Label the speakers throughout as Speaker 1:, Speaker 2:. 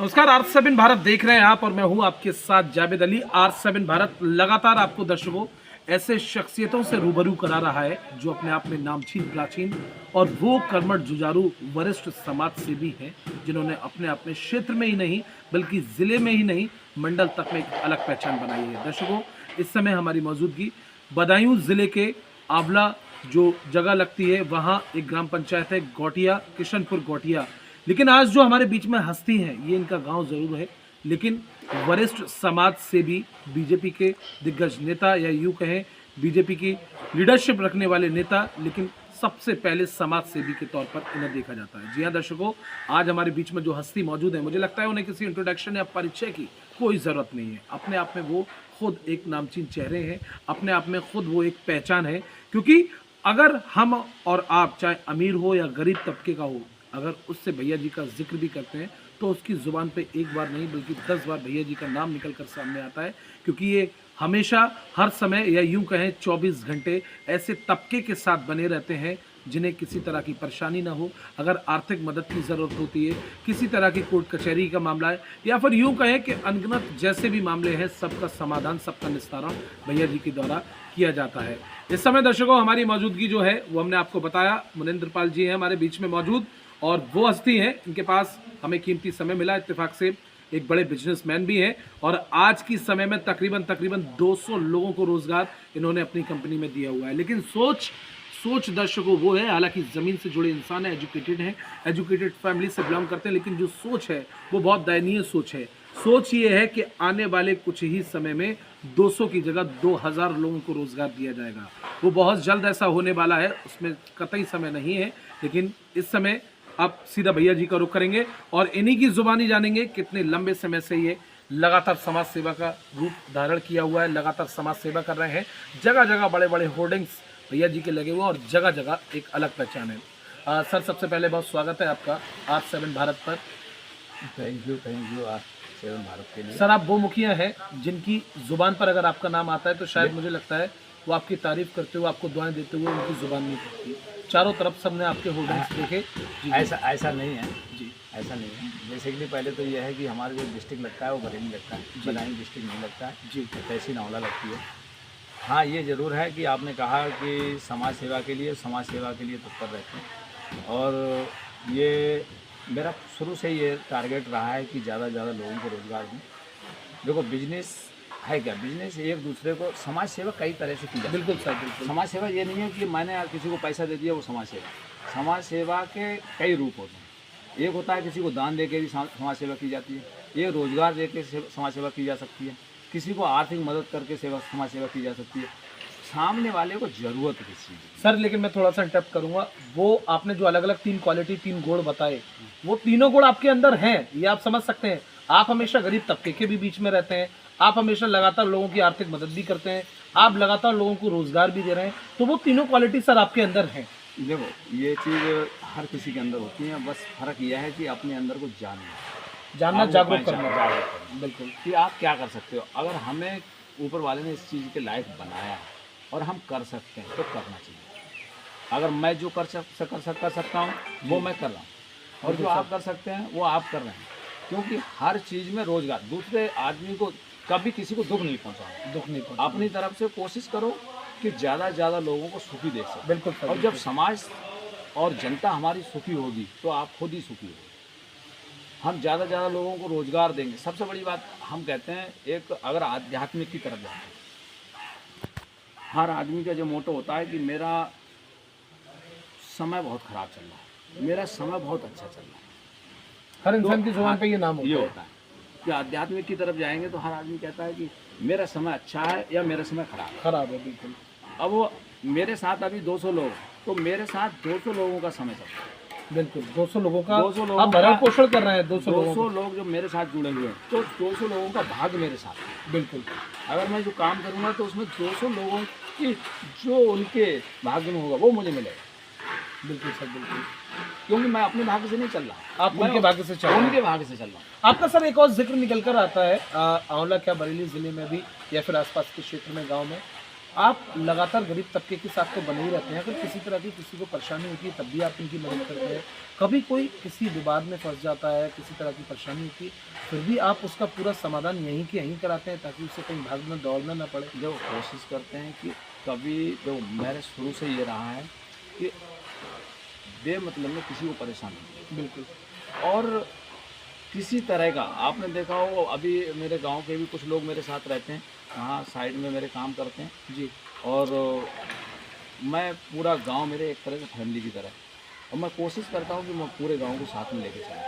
Speaker 1: नमस्कार, R7 भारत देख रहे हैं आप और मैं हूं आपके साथ जावेद अली। R7 भारत लगातार आपको दर्शकों ऐसे शख्सियतों से रूबरू करा रहा है जो अपने आप में नामचीन, प्राचीन और वो कर्मठ, जुझारू, वरिष्ठ समाज सेवी हैं जिन्होंने अपने अपने क्षेत्र में ही नहीं बल्कि जिले में ही नहीं मंडल तक में एक अलग पहचान बनाई है। दर्शकों, इस समय हमारी मौजूदगी बदायूं जिले के आंवला जो जगह लगती है वहाँ एक ग्राम पंचायत है गौटिया, किशनपुर गौटिया। लेकिन आज जो हमारे बीच में हस्ती हैं ये इनका गांव जरूर है, लेकिन वरिष्ठ समाज सेवी, बीजेपी के दिग्गज नेता या यूं कहें बीजेपी की लीडरशिप रखने वाले नेता, लेकिन सबसे पहले समाज सेवी के तौर पर इन्हें देखा जाता है। जी हाँ दर्शकों, आज हमारे बीच में जो हस्ती मौजूद है, मुझे लगता है उन्हें किसी इंट्रोडक्शन या परिचय की कोई ज़रूरत नहीं है। अपने आप में वो खुद एक नामचीन चेहरे हैं, अपने आप में खुद वो एक पहचान है। क्योंकि अगर हम और आप चाहे अमीर हो या गरीब तबके का हो, अगर उससे भैया जी का जिक्र भी करते हैं तो उसकी ज़ुबान पे एक बार नहीं बल्कि 10 बार भैया जी का नाम निकल कर सामने आता है। क्योंकि ये हमेशा हर समय या यूं कहें 24 घंटे ऐसे तबके के साथ बने रहते हैं जिन्हें किसी तरह की परेशानी ना हो। अगर आर्थिक मदद की ज़रूरत होती है, किसी तरह की कोर्ट कचहरी का मामला है या फिर यूं कहें कि अनगिनत जैसे भी मामले हैं, सबका समाधान, सबका निस्तारण भैया जी के द्वारा किया जाता है। इस समय दर्शकों हमारी मौजूदगी जो है वो हमने आपको बताया, मुनिंद्र पाल जी हैं हमारे बीच में मौजूद और वो हस्ती हैं, इनके पास हमें कीमती समय मिला इत्तेफाक से, एक बड़े बिजनेसमैन भी हैं और आज की समय में तकरीबन 200 लोगों को रोजगार इन्होंने अपनी कंपनी में दिया हुआ है। लेकिन सोच दर्शकों वो है, हालांकि ज़मीन से जुड़े इंसान है, एजुकेटेड हैं, एजुकेटेड फैमिली से बिलोंग करते हैं, लेकिन जो सोच है वो बहुत दयनीय सोच है। सोच ये है कि आने वाले कुछ ही समय में 200 की जगह 2000 लोगों को रोजगार दिया जाएगा। वो बहुत जल्द ऐसा होने वाला है, उसमें कतई समय नहीं है। लेकिन इस समय आप सीधा भैया जी का रुख करेंगे और इन्हीं की जुबानी जानेंगे कितने लंबे समय से ये लगातार समाज सेवा का रूप धारण किया हुआ है, लगातार समाज सेवा कर रहे हैं। जगह जगह बड़े बड़े होर्डिंग्स भैया जी के लगे हुए हैं और जगह जगह एक अलग पहचान है। सर, सबसे पहले बहुत स्वागत है आपका R7 भारत पर।
Speaker 2: थैंक यू R7 भारत के लिए।
Speaker 1: सर, आप वो मुखिया हैं जिनकी जुबान पर अगर आपका नाम आता है तो शायद मुझे लगता है वो आपकी तारीफ करते हुए, आपको दुआएं देते हुए उनकी जुबान नहीं करती। चारों तरफ सबने आपके होर्डिंग्स देखे।
Speaker 2: ऐसा नहीं है
Speaker 1: जी,
Speaker 2: ऐसा नहीं है। बेसिकली पहले तो यह है कि हमारा जो डिस्ट्रिक्ट लगता है वो बरेली लगता है, बदायूं डिस्ट्रिक्ट नहीं लगता है
Speaker 1: जी,
Speaker 2: तहसील आंवला लगती है। हाँ, ये ज़रूर है कि आपने कहा कि समाज सेवा के लिए तत्पर रहते हैं और ये मेरा शुरू से ये टारगेट रहा है कि ज़्यादा से ज़्यादा लोगों को रोज़गार दूँ। देखो, बिजनेस है क्या, बिजनेस एक दूसरे को, समाज सेवा कई तरह से की जाती है।
Speaker 1: बिल्कुल सर, बिल्कुल।
Speaker 2: समाज सेवा ये नहीं है कि मैंने किसी को पैसा दे दिया वो समाज सेवा। समाज सेवा के कई रूप होते हैं। एक होता है किसी को दान दे के भी समाज सेवा की जाती है, एक रोजगार दे के समाज सेवा की जा सकती है, किसी को आर्थिक मदद करके समाज सेवा की जा सकती है, सामने वाले को जरूरत है किसी चीज़।
Speaker 1: सर, लेकिन मैं थोड़ा सा इंटरप्ट करूंगा। वो आपने जो अलग अलग 3 क्वालिटी, 3 गुण बताए, वो तीनों गुण आपके अंदर हैं, ये आप समझ सकते हैं। आप हमेशा गरीब तबके के भी बीच में रहते हैं, आप हमेशा लगातार लोगों की आर्थिक मदद भी करते हैं, आप लगातार लोगों को रोजगार भी दे रहे हैं, तो वो तीनों क्वालिटी सर आपके अंदर हैं।
Speaker 2: देखो, ये चीज़ हर किसी के अंदर होती है, बस फर्क यह है कि अपने अंदर को जानना,
Speaker 1: जागरूक करना। बिल्कुल।
Speaker 2: कि आप क्या कर सकते हो। अगर हमें ऊपर वाले ने इस चीज़ के लायक बनाया है और हम कर सकते हैं तो करना चाहिए। अगर मैं जो कर सकता हूँ वो मैं कर रहा हूँ और जो आप कर सकते हैं वो आप कर रहे हैं। क्योंकि हर चीज़ में रोजगार, दूसरे आदमी को कभी किसी को दुख नहीं पहुँचाओ। अपनी तरफ से कोशिश करो कि ज़्यादा से ज़्यादा लोगों को सुखी देख सको।
Speaker 1: बिल्कुल।
Speaker 2: और जब समाज और जनता हमारी सुखी होगी तो आप खुद ही सुखी होगी। हम ज़्यादा से ज़्यादा लोगों को रोज़गार देंगे। सबसे बड़ी बात हम कहते हैं, एक अगर आध्यात्मिक की तरफ जाते हैं, हर आदमी का जो मोटो होता है कि मेरा समय बहुत ख़राब चल रहा है, मेरा समय बहुत अच्छा चल रहा है।
Speaker 1: हर इंसान की जुबान पे ये नाम
Speaker 2: होता है कि आध्यात्मिक की तरफ जाएंगे तो हर आदमी कहता है कि मेरा समय अच्छा है या मेरा समय खराब
Speaker 1: है। बिल्कुल।
Speaker 2: अब वो मेरे साथ अभी 200 लोग, तो मेरे साथ 200 लोगों का समय चल रहा है।
Speaker 1: बिल्कुल, 200 लोगों का
Speaker 2: 200 लोगों
Speaker 1: आप भरण पोषण कर रहे हैं। 200
Speaker 2: लोग जो मेरे साथ जुड़े हुए हैं, तो 200 लोगों का भाग्य मेरे साथ है।
Speaker 1: बिल्कुल।
Speaker 2: अगर मैं जो काम करूँगा तो उसमें 200 लोगों की जो उनके भाग्य में होगा वो मुझे मिलेगा।
Speaker 1: बिल्कुल सर, बिल्कुल।
Speaker 2: क्योंकि मैं अपने भाग्य से नहीं चल रहा,
Speaker 1: आप उनके भाग्य से चल रहे हैं।
Speaker 2: उनके भाग्य से चल रहा हूँ।
Speaker 1: आपका सर एक और जिक्र निकल कर आता है, आंवला क्या बरेली ज़िले में भी या फिर आसपास के क्षेत्र में, गांव में, आप लगातार गरीब तबके के साथ तो बने ही रहते हैं, अगर किसी तरह की किसी को परेशानी होती है तब भी आप उनकी मदद करते हैं। कभी कोई किसी विवाद में फंस जाता है, किसी तरह की परेशानी होती है, फिर भी आप उसका पूरा समाधान यहीं के यहीं कराते हैं ताकि उसे कहीं भागना दौड़ना ना पड़े।
Speaker 2: जो कोशिश करते हैं कि कभी जो मेरे शुरू से ये रहा है कि बेमतलब में किसी को परेशान नहीं
Speaker 1: बिल्कुल।
Speaker 2: किया। और किसी तरह का आपने देखा हो, अभी मेरे गांव के भी कुछ लोग मेरे साथ रहते हैं, वहाँ साइड में मेरे काम करते हैं
Speaker 1: जी।
Speaker 2: और मैं पूरा गांव मेरे एक तरह से फैमिली की तरह है। और मैं कोशिश करता हूँ कि मैं पूरे गांव को साथ में लेके चलूँ।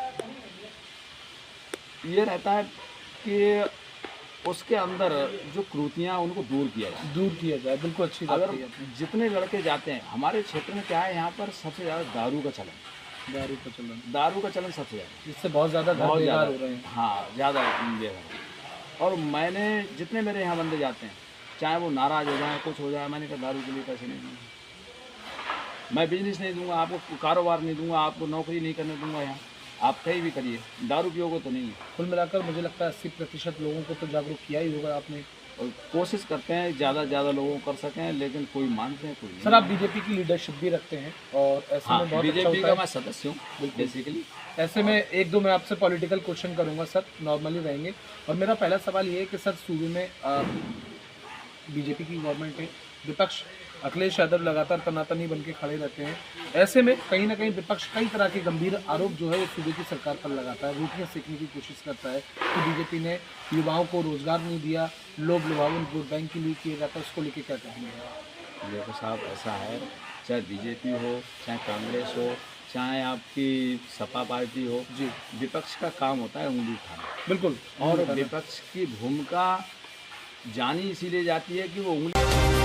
Speaker 2: ये रहता है कि उसके अंदर जो कुरीतियाँ उनको दूर किया जाए।
Speaker 1: दूर किया जाए, बिल्कुल अच्छी बात
Speaker 2: अगर
Speaker 1: कही आपने।
Speaker 2: जितने लड़के जाते हैं हमारे क्षेत्र में, क्या है यहाँ पर सबसे ज़्यादा दारू का चलन,
Speaker 1: दारू का चलन,
Speaker 2: दारू का चलन सबसे ज़्यादा,
Speaker 1: जिससे बहुत ज़्यादा घर
Speaker 2: बहुत
Speaker 1: बेकार
Speaker 2: ज़्यादा,
Speaker 1: हो रहे हैं।
Speaker 2: हाँ ज़्यादा बेकार। और मैंने जितने मेरे यहाँ बंदे जाते हैं, चाहे वो नाराज़ हो जाए, कुछ हो जाए, मैंने कहा दारू के लिए पैसे नहीं दूँगा, मैं बिजनेस नहीं दूंगा आपको, कारोबार नहीं दूंगा आपको, नौकरी नहीं करने दूंगा यहाँ, आप कहीं भी करिए, दारू पियोगे तो नहीं।
Speaker 1: कुल मिलाकर मुझे लगता है 80% लोगों को तो जागरूक किया ही होगा आपने।
Speaker 2: और कोशिश करते हैं ज़्यादा से ज़्यादा लोगों को कर सकें, लेकिन कोई मानते हैं कोई नहीं।
Speaker 1: सर, आप बीजेपी की लीडरशिप भी रखते हैं और ऐसे
Speaker 2: हाँ,
Speaker 1: में बहुत अच्छा
Speaker 2: बीजेपी
Speaker 1: होता
Speaker 2: का
Speaker 1: है।
Speaker 2: मैं सदस्य हूँ बेसिकली।
Speaker 1: ऐसे में एक दो मैं आपसे पॉलिटिकल क्वेश्चन करूंगा सर, नॉर्मली रहेंगे। और मेरा पहला सवाल ये है कि सर, सूबे में बीजेपी की गवर्नमेंट है, विपक्ष अखिलेश यादव लगातार तनातनी बन के खड़े रहते हैं। ऐसे में कहीं ना कहीं विपक्ष कई तरह के गंभीर आरोप जो है वो सूबे की सरकार पर लगाता है, रोटियां सेकने की कोशिश करता है कि बीजेपी ने युवाओं को रोजगार नहीं दिया, लोग लुभावन वोट बैंक के लिए किया जाता है, उसको लेके क्या कहेंगे?
Speaker 2: देखो साहब, ऐसा है, चाहे बीजेपी हो, चाहे कांग्रेस हो, चाहे आपकी सपा पार्टी हो,
Speaker 1: जी
Speaker 2: विपक्ष का काम होता है उंगली उठाना।
Speaker 1: बिल्कुल।
Speaker 2: और विपक्ष की भूमिका जानी इसीलिए जाती है कि वो उंगली